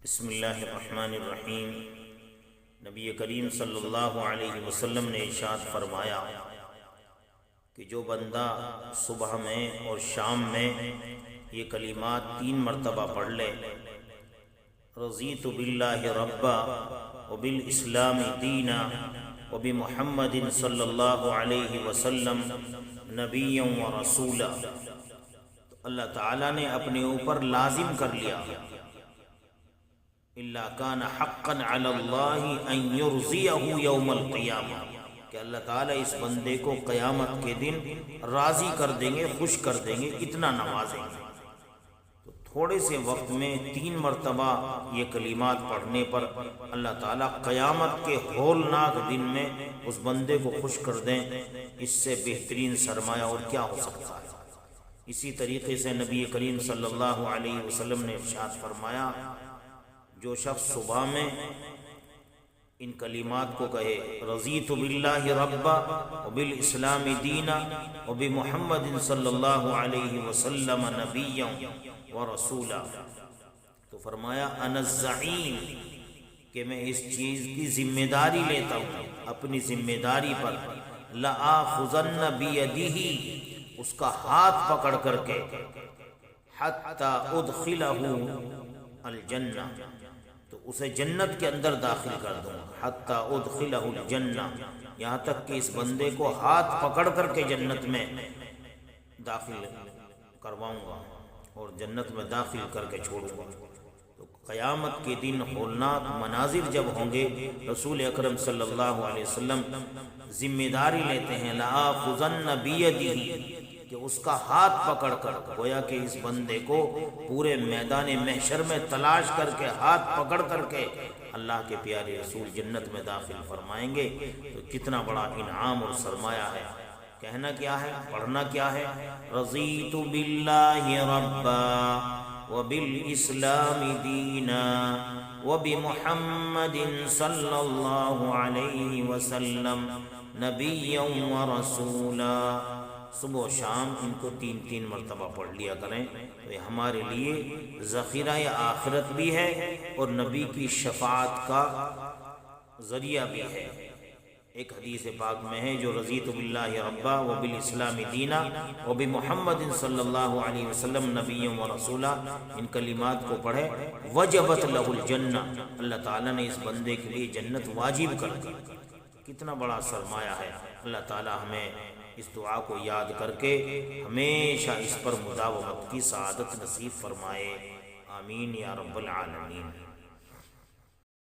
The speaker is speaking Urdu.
بسم اللہ الرحمن الرحیم۔ نبی کریم صلی اللہ علیہ وسلم نے ارشاد فرمایا کہ جو بندہ صبح میں اور شام میں یہ کلمات 3 مرتبہ پڑھ لے، رضیت باللہ ربا وبالاسلام دینا وبمحمد صلی اللہ علیہ وسلم نبیا ورسولا، تو اللہ تعالیٰ نے اپنے اوپر لازم کر لیا الا کان حقا علی اللہ ان یرضیہ یوم القیامہ، کہ اللہ تعالیٰ اس بندے کو قیامت کے دن راضی کر دیں گے، خوش کر دیں گے، اتنا نوازیں گے۔ تو تھوڑے سے وقت میں 3 مرتبہ یہ کلمات پڑھنے پر اللہ تعالیٰ قیامت کے ہولناک دن میں اس بندے کو خوش کر دیں، اس سے بہترین سرمایہ اور کیا ہو سکتا ہے۔ اسی طریقے سے نبی کریم صلی اللہ علیہ وسلم نے ارشاد فرمایا، جو شخص صبح میں ان کلمات کو کہے، رضیت باللہ ربا وبالاسلام دینا وبمحمد صلی اللہ علیہ وسلم نبیا ورسولا، تو فرمایا انا الزعیم، کہ میں اس چیز کی ذمہ داری لیتا ہوں، اپنی ذمہ داری پر، لآخذن بیدہ، اس کا ہاتھ پکڑ کر کے، حتی ادخلہ الجنہ، تو اسے جنت کے اندر داخل کر دوں، حتی ادخلہ الجنہ، یہاں تک کہ اس بندے کو ہاتھ پکڑ کر کے جنت میں داخل کرواؤں گا اور جنت میں داخل کر کے چھوڑوں گا۔ تو قیامت کے دن ہولناک مناظر جب ہوں گے، رسول اکرم صلی اللہ علیہ وسلم ذمہ داری لیتے ہیں، لآخذن بیدہ، کہ اس کا ہاتھ پکڑ کر، گویا کہ اس بندے کو پورے میدان محشر میں تلاش کر کے ہاتھ پکڑ کر کے اللہ کے پیارے رسول جنت میں داخل فرمائیں گے۔ تو کتنا بڑا انعام اور سرمایہ ہے۔ کہنا کیا ہے، پڑھنا کیا ہے، رضیت باللہ ربا وبالاسلام دینا وبمحمد صلی اللہ علیہ وسلم نبیا ورسولا۔ صبح و شام ان کو 3 مرتبہ پڑھ لیا کریں، تو یہ ہمارے لیے ذخیرہ آخرت بھی ہے اور نبی کی شفاعت کا ذریعہ بھی ہے۔ ایک حدیث پاک میں ہے، جو رضیت باللہ ربا وبالاسلام دینا وبمحمد صلی اللہ علیہ وسلم نبی ورسولا، ان کلمات کو پڑھے، وجبت لہ الجنہ، اللہ تعالیٰ نے اس بندے کے لیے جنت واجب کر دی۔ کتنا بڑا سرمایہ ہے۔ اللہ تعالیٰ ہمیں اس دعا کو یاد کر کے ہمیشہ اس پر مداومت کی سعادت نصیب فرمائے، آمین یا رب العالمین۔